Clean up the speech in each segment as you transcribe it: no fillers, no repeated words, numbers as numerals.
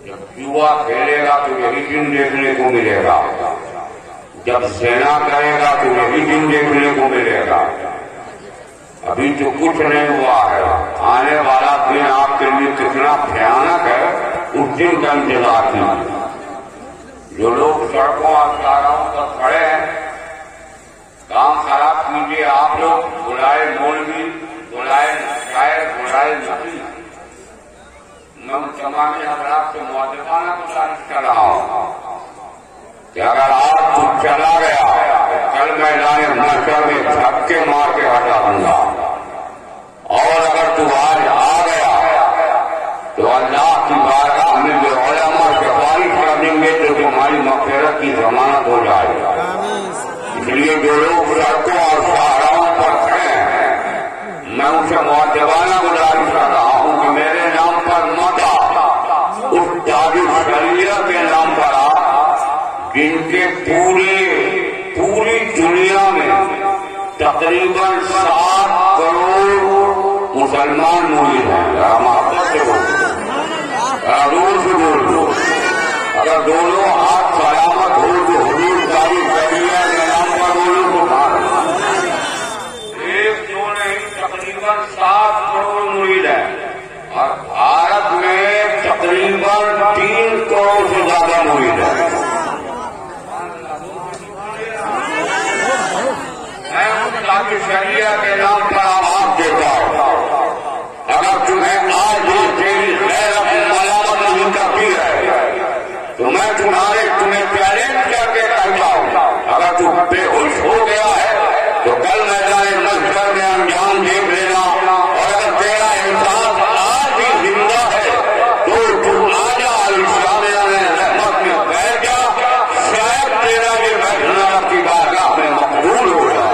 جب جوا کھیلے گا تو یہی دن دیکھنے کو ملے گا، جب زنا کرے گا تو یہی دن دیکھنے کو ملے گا۔ ابھی تو کچھ نہیں ہوا ہے، آنے والا دن آپ کے لیے کتنا بھیانک ہے اس دن کا انتظار کیجیے۔ جو لوگ سڑکوں اور چوراہوں پر کھڑے ہیں، کام خراب کیجیے آپ لوگ، بلائے مولوی، بلائے شاعر، بلائے نبی۔ میں ان تمام حضرات سے مؤدبانہ گزارش کر رہا ہوں کہ اگر آج تو چلا گیا کل میدان محشر میں دھکے مار کے ہٹا دوں گا، اور اگر تو آج آ گیا تو اللہ کی بارگاہ میں جو علماء سفارش کر دیں گے تو تمہاری مغفرت کی ضمانت ہو جائے گا۔ اس لیے جو لوگ سڑکوں اور شاہراہوں پر کھڑے ہیں، میں ان سے مؤدبانہ گزارش کر رہا ہوں کہ میرے نام پر مت آ، اس تاج الشریعہ کے نام پر آ جن کے پوری دنیا میں تقریباً 7 کروڑ مسلمان موجود ہیں۔ محبت سے دور سے بول، اگر دونوں ہاتھ سلامت ہو تو حضور تاج الشریعہ کے نام پر بولو تو بھار ایک دو نہیں، تقریباً 7 کروڑ مرید ہیں، اور بھارت میں تقریباً 3 کروڑ سے زیادہ مرید ہیں۔ میں اس تاج الشریعہ کے نام پر آواز دیتا ہوں، اگر تمہیں آج بھی تیری غیرت ملامت نہیں کرتی ہے تو میں تمہیں چیلنج کر کے کہتا ہوں، اگر تو بے ہوش ہو گیا ہے تو کل میدان محشر میں انجام دیکھ لینا، اور اگر تیرا احساس آج بھی زندہ ہے تو تم آجا الشامیہ میں رحمت میں بیٹھ جا، شاید تیرا یہ بیٹھنا رب کی بارگاہ میں مقبول ہو جائے۔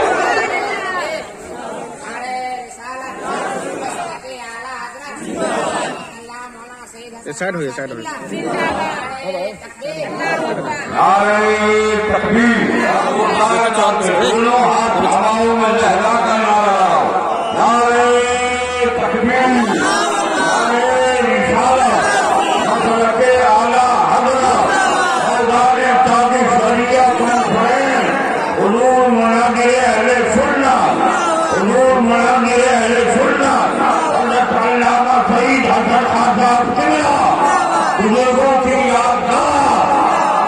سائڈ ہوئے سائڈ ہوئے نعرہ تکبیر، دونوں ہاتھ ہواؤں میں لہرا کر نعرہ، نعرہ تکبیر، نعرہ رسالت، مسلک اعلیٰ حضرت سردار تاج الشریعہ کانفرنس، حضور مناظر اہل سنت، حضور مناظر اہل سنت، حضرت علامہ سعید حسن خان صاحب قبلہ، بزرگوں کی یادگار،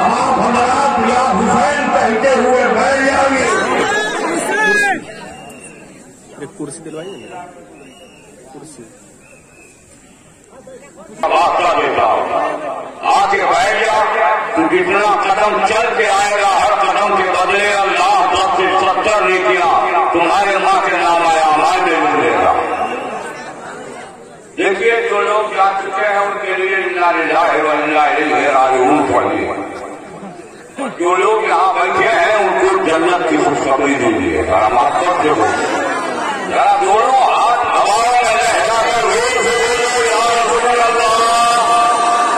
آپ حضرات یا حسین کہتے ہوئے بیٹھ جائیے۔ ایک کرسی دلوائیے نا، کرسی واسطہ دیتا ہوں، آ کے بیٹھ جا، تو جتنا قدم چل کے آئے گا ہر قدم کے بدلے اللہ 10 سے 70 نیکیاں تمہارے ماں کے نام آیا ہمارے میں ملے گا۔ دیکھیے جو لوگ جا چکے ہیں ان کے لیے انا للہ و انا الیہ راجعون پڑھیے، جو لوگ یہاں بیٹھے ہیں ان کو جنت کی خوشخبری دیجیے۔ ذرا محبت سے ہو، ذرا دونوں ہاتھ ہواؤں میں لہرا کر زور سے بولو یا رسول اللہ،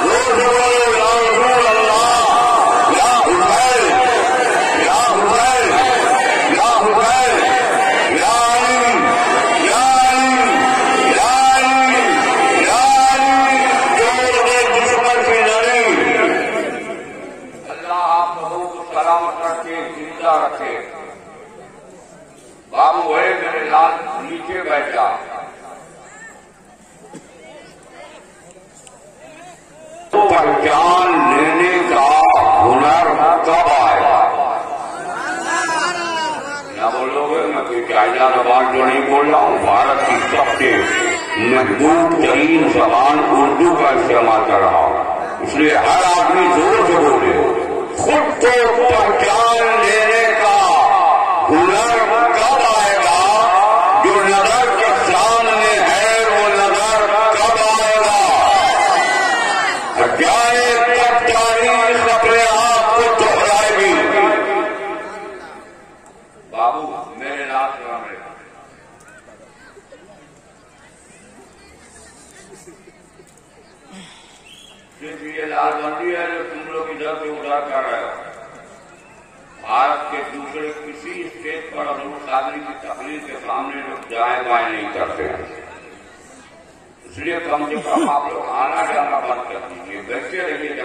زور سے بولو یا رسول اللہ، یا حسین، یا حسین، یا حسین، یا علی، یا علی، یا علی، یا علی، جوڑ دے دشمن کی نری۔ اللہ آپ لوگوں کو سلامت رکھے، زندہ رکھے۔ بابو ہے میرے لال نیچے بیٹھا، پہچان لینے کا ہنر کب آئے گا؟ نہ بولو گے میں کوئی جائزہ زبان جو نہیں بول رہا ہوں، بھارت کی سب سے محدود ترین زبان اردو کا استعمال کر رہا ہوں، اس لیے ہر آدمی زور سے بولے، خود کو پہچان لینے کا ہنر کب آئے گا؟ جو نظر کے سامنے ہے وہ نظر کب آئے گا؟ جائے تب تاریخ اپنے آپ کو دہرائے گی۔ بابو میرے نام یہ لال بندی ہے جو تم لوگ ادھر سے ادھر کر رہے ہو، بھارت کے دوسرے کسی اسٹیٹ پر حضور قادری کی تقریر کے سامنے لوگ جائیں بائیں نہیں کرتے ہیں، اس لیے کم سے کم آپ لوگ آنا جانا بند کر دیجیے، بیٹھے رہیے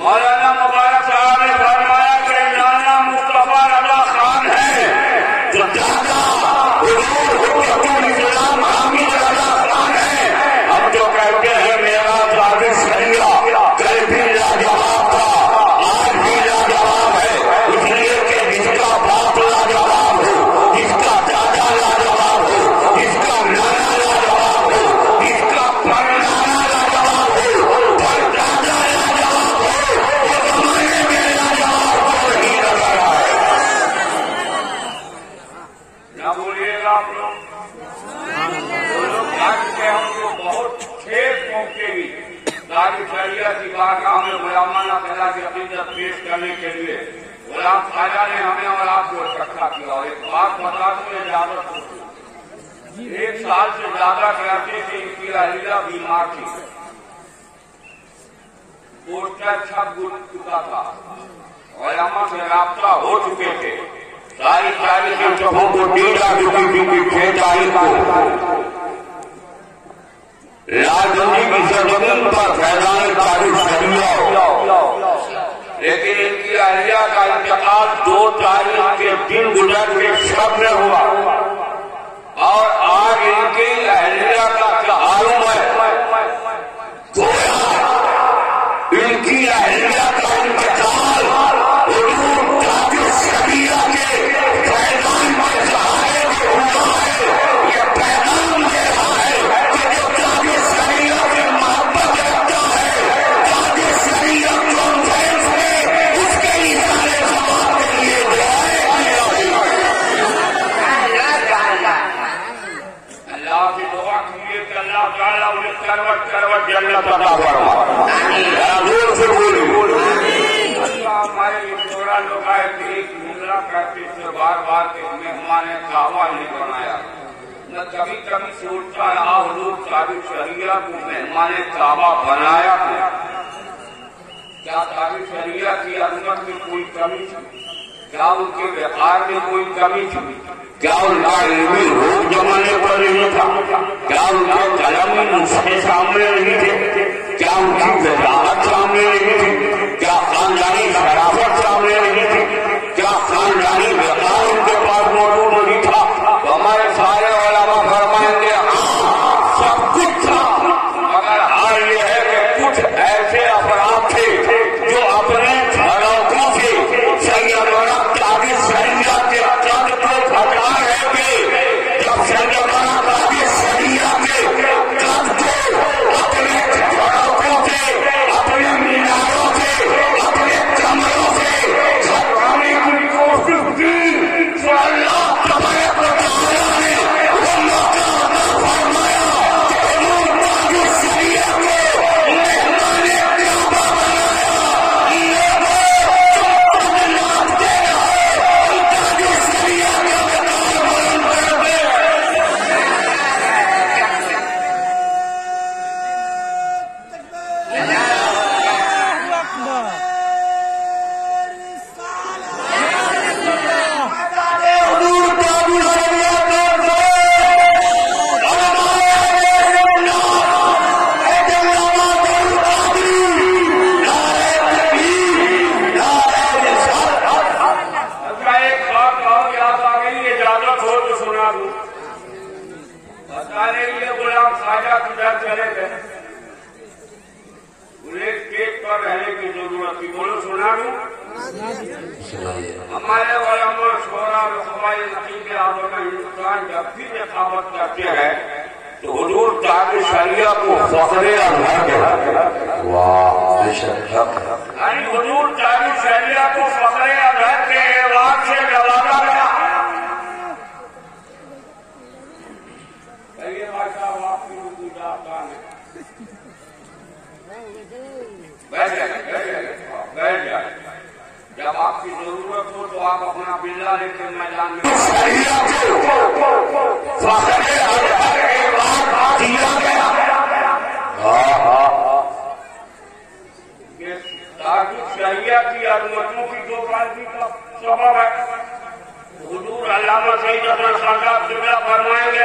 مولانا مبارک صاحب نے فرمایا کہ نانا مصطفیٰ رضا خان ہے جو دادا حجت الاسلام حامد رضا خان ہے. ہم جو کہتے ہیں میرا ثابت شریعہ کل بھی لاجواب تھا آج بھی لاجواب ہے، اس لیے کہ جس کا باپ لاجواب ہو، جس کا دادا لاجواب ہو، جس کا نانا لاجواب ہو، جس کا پرنانا لاجواب ہو، پردادا لاجواب ہو، وہ زمانے میں لاجواب کو نہیں لگا رہا ہے. نہ بولیے گا آپ لوگ ہم کو بہت کھیت پہنچے گی داری شریعہ کی بارگاہ میں غلامانہ خدا کی عقیدت پیش کرنے کے لیے غلام خواجہ نے ہمیں اور آپ کو اکٹھا کیا. اور ایک بات بتا دوں اجازت ہو، 1 سال سے زیادہ کراچی سے ان کی اہلیہ بیمار تھی، پوسٹر چھپ چکا تھا، علماء سے رابطہ ہو چکے تھے، ساری تاریخ صفوں کو ڈیڑھ آ چکی تھی کہ 6 تاریخ کو لال گنجی کی سرزمین پر فیضان تاریخ شریعہ، لیکن ان کی اہلیہ کا انتقال 2 تاریخ کے دن گزر کے شب میں ہوا. اور آج ان کی اہلیہ کا کیا عالم ہے، ان کی اہلیہ کا انتقال حضور تاج شریعہ کے فیضان میں ظاہر ہوا ہے. یہ پیغام دے رہا ہے کہ جو تاج شریعہ سے محبت رکھتا ہے، تاج شریعہ کانفرنس میں اس کے اشارے ثواب کے لیے دعائیں اللہ کی دعا کیجیے کہ اللہ تعالیٰ انہیں کروٹ کروٹ جنت عطا فرمائے. دور سے بولو اللہ ہمارے چھوڑا لوگ آئے کہ ایک مدرا کرتے سے بار بار کے مہمان کعبہ نہیں بنایا، نہ کبھی کبھی سوچتا رہا حضور تاریخ شریعہ کو مہمان کعبہ بنایا تھا. کیا تاریخ شریعہ کی عظمت میں کوئی کمی تھی؟ کیا ان کے وقار میں کوئی کمی تھی؟ کیا ان کا علمی روپ زمانے پر نہیں تھا؟ کیا ان کے قلمی نسخے سامنے نہیں تھے؟ کیا ان کی وضاحت سامنے نہیں تھی؟ کیا خاندانی شرافت سامنے نہیں تھی؟ کیا خاندانی وقار ان کے پاس موجود نہیں تھا؟ ہمارے سارے علماء فرمائیں گے ہاں سب کچھ تھا، مگر حال یہ ہے کہ کچھ ایسے افراد تھے جو اپنے جھڑکوں سے سیدنا تاج شریعہ کے قد کو گھٹا رہے تھے. جب سیدنا تاج شریعہ کے قد کو اپنے جھڑکوں سے، اپنے میناروں سے، اپنے کمروں سے گھٹانے کی کوشش کی تو اللہ تبارک و تعالیٰ نے وہ موقع عطا فرمایا کہ حضور تاج شریعہ کو مہمان کعبہ بنایا. ہمارے علماء شورا رسوائی نقیب اعظم ہندوستان جب بھی رقابت کرتے ہیں تو حضور تاج شریعہ کو فخر اظہر کہتے ہیں. یعنی حضور تاج شریعہ کو فخر اظہر کے اعزاز سے نوازا گیا. آپ کی اردو جاتا ہے بیٹھ جائے. جب آپ کی ضرورت ہو تو آپ اپنا بلا لے کے میدان میں شریعہ کی عظمتوں کی 2 بازی کا سبب ہے. حضور علامہ سید احمد خان صاحب جملہ فرمائیں گے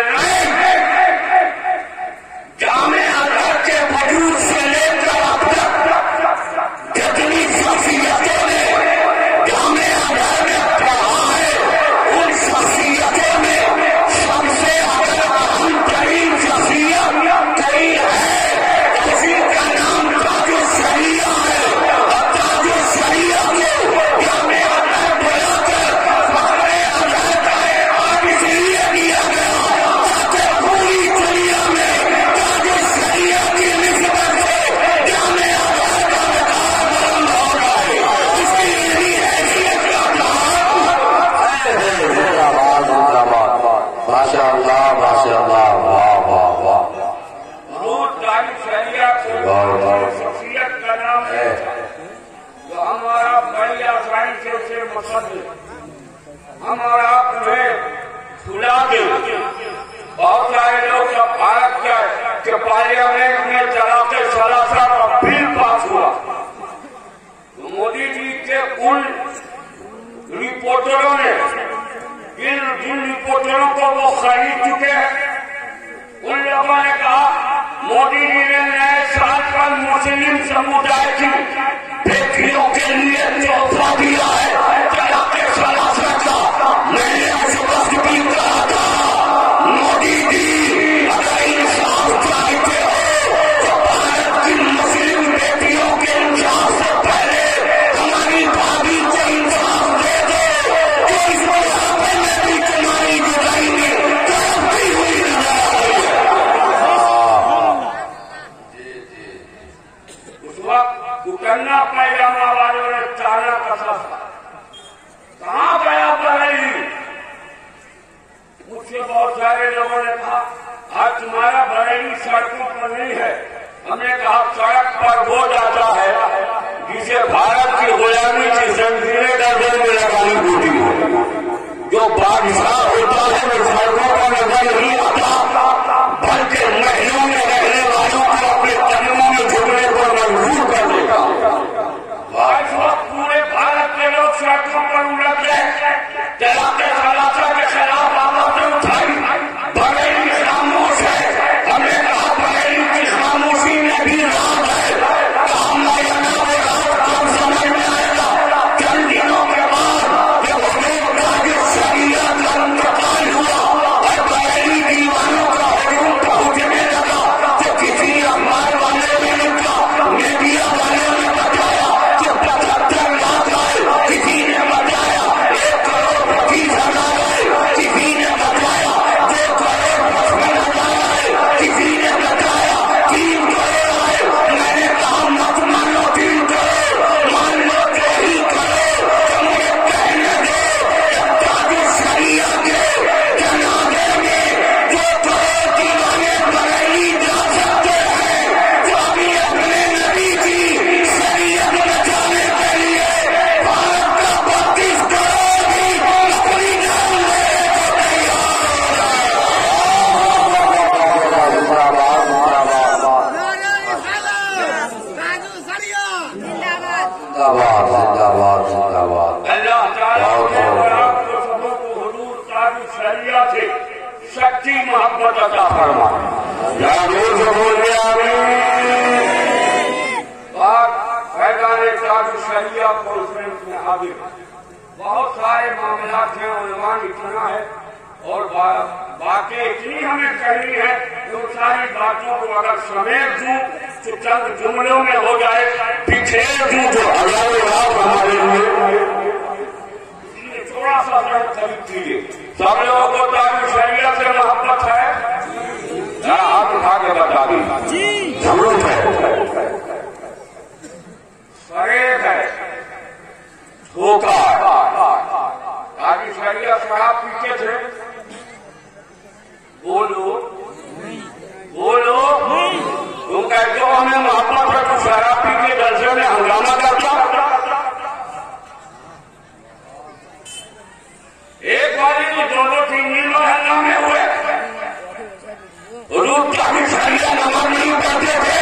جامع ازہر کے وجود سے لے کر اب تک کتنی ہم اور آپ تمہیں سلا دیں. بہت سارے لوگ جب بھارت کے پارلیمنٹ میں چلاتے ثلاثہ کا بل پاس ہوا تو مودی جی کے ان رپورٹروں نے جن رپورٹروں کو وہ خرید چکے ہیں ان لوگوں نے کہا مودی جی نے نئے سال پر مسلم سمودائے کی بیٹیوں کے لیے تحفہ دیا ہے چلاتے ثلاثہ کا. میں نے اس وقت بھی کہا تھا مودی جی اگر انصاف چاہتے ہو تو بھارت کی مسلم بیٹیوں کے انصاف سے پہلے ہماری بھابھی کو انصاف دے دو تو اس بڑھاپے میں بھی تمہاری جدائی میں ترقی ہوئی نظر اس وقت اکرنا پیجامہ والوں نے چانا کسا تھا. کہاں گیا بریلی؟ مجھ سے بہت سارے لوگوں نے کہا آج تمہارا بریلی سڑکوں پر نہیں ہے. ہم نے کہا سڑک پر وہ جاتا ہے جسے بھارت کی غلامی کی زنجیریں گردن میں لگانی ہوتی ہے. جو بادشاہ ہوتا ہے وہ سڑکوں پر نظر نہیں آتا بلکہ محلوں میں رہنے والوں کو اپنے قدموں میں جھکنے پر مجبور کر دیتا. آج وقت پورے بھارت کے لوگ سڑکوں پر الٹ گئے چلاتے ثلاثہ کے خلاف آوازیں اٹھائی. بریلی خاموش ہے. ہم نے کہا بریلی کی خاموشی میں بھی رات ہے. کام لینا وہ رات کم سمجھ میں آئے گا. چند دنوں کے بعد جب حضور کا جو شریعت کا انتقال ہوا اور بریلی دیوانوں کا حجوم پہنچنے لگا تو کسی اخبار والے نے لکھا میڈیا والے نے بتایا کہ 75 لاکھ آئے. کسی نے بتایا 1 کروڑ 25,000 آئے. کسی نے بتایا 2 کروڑ 55,000 آئے. کسی نے بتایا 3 کروڑ آئے. میں نے کہا مت مانو 3 کروڑ مان لو 3 کروڑ. تو مجھے کہنے دو تاج شریعت کے جنازے میں 2 کروڑ دیوانے بریلی جا سکتے ہیں جو ابھی اپنے نبی کی شریعت بچانے کے لیے بھارت کا 32 کروڑ بھی اپنی جان لینے کو اللہ تعالیٰ نے اور آپ کو سبوں کو حضور تاج شریعت سے سچی محبت عطا فرمائے. یا دور سے بولنے آمین. بات فیضان تاج شریعت کانفرنس میں حاضر بہت سارے معاملات ہیں. عنوان اتنا ہے اور باتیں اتنی ہمیں کہنی ہے کہ ان ساری باتوں کو اگر سمیٹ دوں تو چند جملوں میں ہو جائے. پچھیڑ دوں تو ہزاروں لاکھ ہمارے لیے تھوڑا سا خرید لیجیے. سب لوگوں کو تاج شریعت سے محبت ہے. ہاتھ اٹھا کے بتا دی ضرورت ہے. فریب ہے دھوکہ. تاج شریعت شراب پیتے تھے. بولو بولو تم کہتے ہو ہمیں محبت ہے تو شراب پی کے جلسے میں ہنگامہ کرتا. ایک باری تو 2-3 دن میں ہنگامے ہوئے. حضور تاج شریعت نماز نہیں پڑھتے تھے.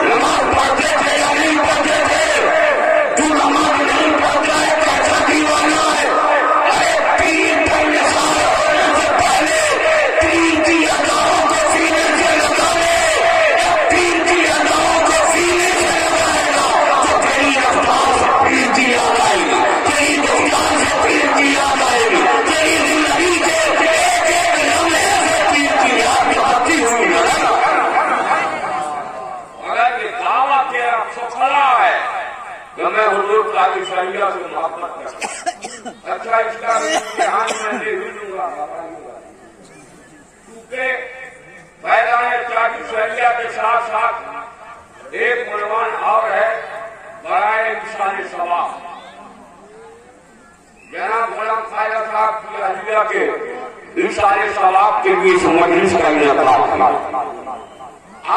نماز پڑھتے تھے یا نہیں پڑھتے تھے. تو نماز نہیں پڑھتا ہے کیسا دیوانہ ہے. ارے پیر پر نثار ہونے سے پہلے پیر کی اداؤں کو سینے سے لگا لے. پیر کی اداؤں کو سینے سے لگائے گا تو تیری رفتار سے پیر کی یاد آئے گی. تیری دکان سے پیر کی یاد آئے گی. تیری زندگی کے ایک لمحے سے پیر کی یاد آتی ہوئی نظر اگر یہ دعویٰ تیرا سفلا ہے تو میں حضور تاج شریعت سے محبت کرتا ہوں. اچھا اس کا امتحان میں دے دوں گا کیونکہ فیضان تاج شریعت کے ساتھ ساتھ ایک عنوان اور ہے برائے انسان ثواب. جناب غلام خواجہ صاحب کی اہلیہ کے انسان ثواب کے بیچ مجلس کا انعقاد.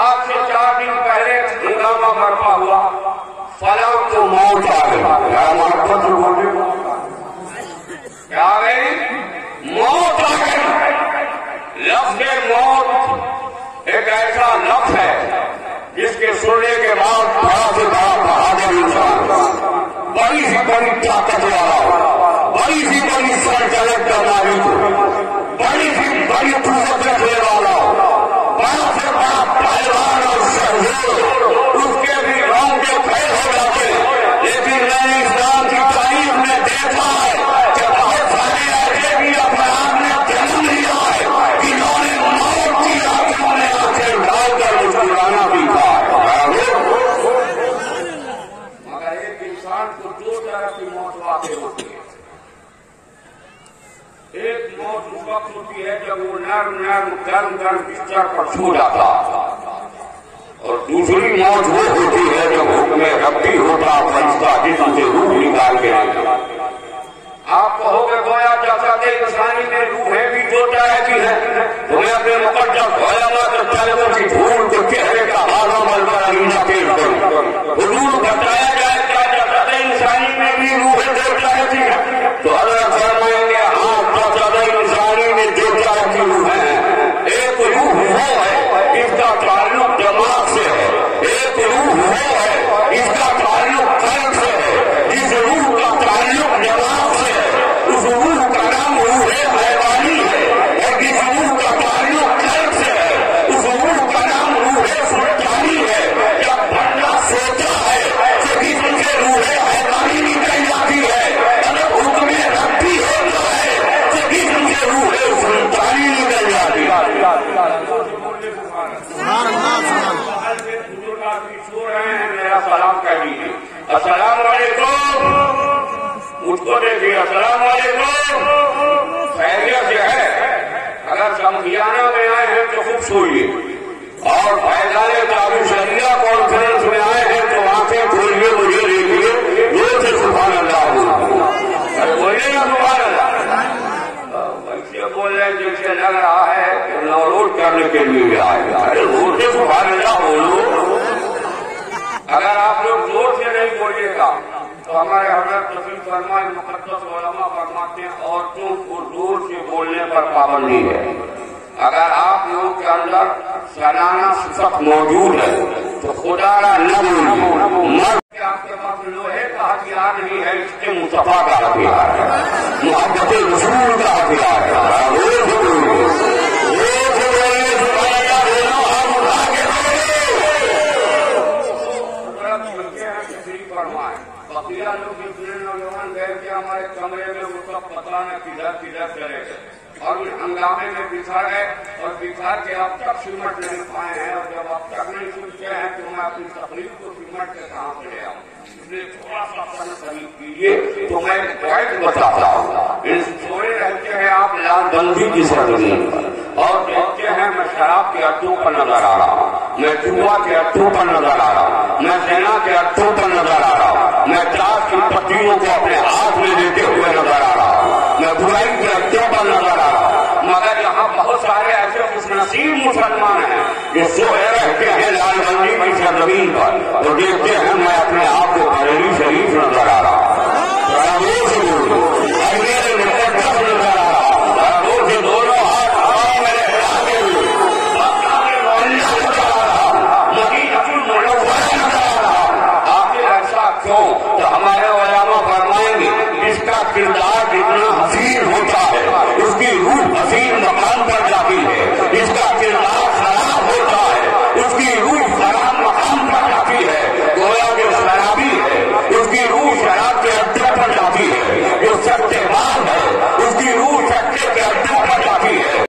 آج سے 4 دن پہلے ہنگامہ برپا ہوا. فلک تو موت آ گئی. محبت سے بولے کیا آ گئی؟ موت آ گئی. لفظ موت ایک ایسا لفظ ہے جس کے سننے کے بعد بڑا سے بڑا بہادر انسان، بڑی سی بڑی طاقت والا، بڑی سی بڑی سلطنت کا مالک، بڑی سی بڑی قوت رکھنے والا، بڑا سے بڑا پہلوان اور شہزاد، اس کے بھی رونگٹے کھڑے ہو جاتے. لیکن میں نے اسلام کی تاریخ میں دیکھا ہے کہ بہت سارے ایسے بھی اپنے آپ نے جنم لیا ہے جنہوں نے موت کی آنکھوں میں آنکھیں ڈال کر مسکرانا بھی تھا. مگر ایک انسان کو دو طرح کی موت واقع ہوتی ہے. ایک موت اس وقت ہوتی ہے جب وہ نرم نرم گرم گرم بستر پر چھو جاتا، اور دوسری موت وہ ہوتی ہے جب حکم ربی ہوتا فرشتہ جسم سے روح نکال کے آتا. آپ کہو گے گویا جسد انسانی میں روحیں بھی دو طرح کی ہے. تمہیں اپنے مقدس علماء کے طلبوں کی دھول کے چہرے کا حالوں بلکہ علیحدہ پیش کروں. حضور بتایا جائے کہ جسد انسانی میں بھی روحیں دو طرح کی ہے، تو اللہ فرمائیں گے ہاں جسد انسانی میں دو طرح کی روحیں ہیں. ایک روح وہ ہے جس کا تعلق دماغ سے ہے، ایک روح وہ ہے اس کا تعلق قلب سے ہے. جس روح کا تعلق دماغ سے ہے اس روح کا نام روح حیوانی ہے، اور جس روح کا تعلق قلب سے ہے اس روح کا نام روح سلطانی ہے. جب بندہ سوچا ہے کہ جسم سے روح حیوانی نکل جاتی ہے، اگر حکم ربی ہوتا ہے کہ جسم سے روح سلطانی نکل جاتی ہے. میرا سلام کہہ دیجیے السلام علیکم. مجھ کو دیکھیے السلام علیکم. خیریت سے ہے؟ اگر سمجھانا میں آئے ہیں تو خوب سوئیے، اور فیضان تعلیم شریعہ کانفرنس میں آئے ہیں تو آنکھیں کھولیے، مجھے دیکھیے، دور سے سبحان اللہ بولیے نا سبحان اللہ. ویسے بول رہے ہیں جیسے لگ رہا ہے کہ نوروز کرنے کے لیے آئے گا. ارے زور سے سبحان اللہ بولو. اگر آپ لوگ زور سے نہیں بولیے گا تو ہمارے حضرت تشریف فرمائے مقدس علماء فرماتے ہیں عورتوں کو زور سے بولنے پر پابندی ہے. اگر آپ لوگوں کے اندر سلانہ صفت موجود ہے تو خدا را نہ بولیے. مرد آپ کے پاس لوہے کا ہتھیار نہیں ہے، اس کے مصطفیٰ کا ہتھیار ہے، محبت رسول کا ہتھیار ہے. بقیہ لوگ اتنے نوجوان گئے کہ ہمارے کمرے میں وہ سب پتہ نہ کدھر کدھر چلے گئے، اور اس ہنگامے میں بکھر گئے، اور بکھر کے اب تک سمٹ نہیں پائے ہیں. اور جب اب تک نہیں سمجھے ہیں تو میں اپنی تقریب کو سمٹ کے کہاں سے لے آؤں. اس لیے تھوڑا سا تنظیم کیجیے تو میں پوائنٹ بتاتا ہوں. سوئے رہتے ہیں آپ لال بندی کی سرزمین پر، اور دیکھتے ہیں میں شراب کے اڈوں پر نظر آ رہا ہوں، میں جوا کے اڈوں پر نظر آ رہا ہوں، میں زنا کے اڈوں پر نظر آ رہا ہوں، میں چار کی پتیوں کو اپنے ہاتھ میں لیتے ہوئے نظر آ رہا ہوں، میں برائی کے اڈوں پر نظر آ رہا ہوں. مگر یہاں بہت سارے ایسے خوش نصیب مسلمان ہیں جو سوئے